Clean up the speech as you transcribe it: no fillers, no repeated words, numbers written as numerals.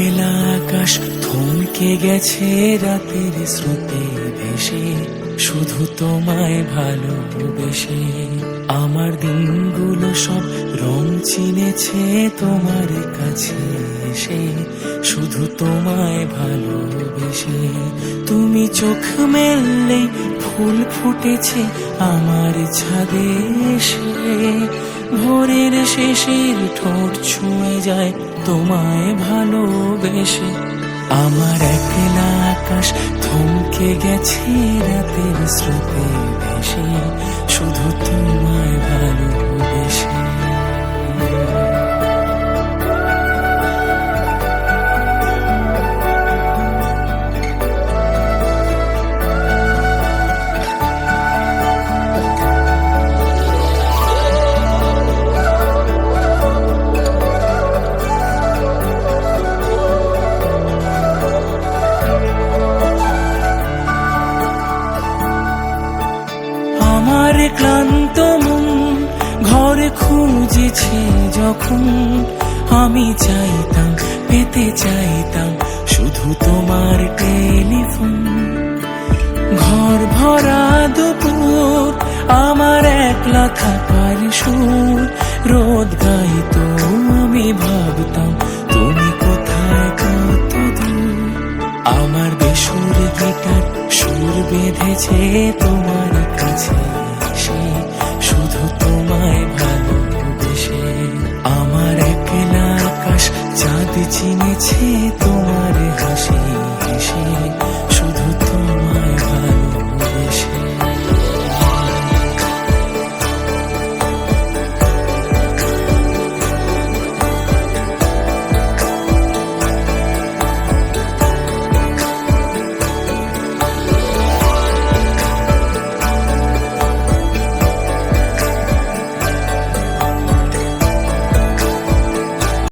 একলা আকাশ থমকে গেছে রাতের স্রোতে ভেসে, শুধু তোমায় ভালোবেসে। আমার দিনগুলো সব রং চিনেছে তোমার কাছে এসে, শুধু তোমায় ভালোবেসে। তুমি চোখ মেললেই ফুল ফুটেছে আমার ছাদে এসে, ভোরের শেষের ঠোঁট ছুঁয়ে যায় তোমায় ভালোবেসে। আমার একলা আকাশ থমকে গেছে রাতের স্রোতে ভেসে, শুধু তোমায় ভালোবেসে। আমার ক্লান্ত মন ঘরে খুঁজেছে যখন, আমি চাইতাম পেতে চাইতাম শুধু তোমার টেলিফোন। ঘর ভরা দুপুর আমার একলা থাকার সুর রোদ গাইতো, আমি ভাবতাম তুমি কোথায় কত দূর। আমার বেসুর গিটার সুর বেঁধেছে তোমার কাছে এসে, শুধু তোমায় ভালোবেসে। আমার একলা আকাশ চাঁদ চিনেছে তোমার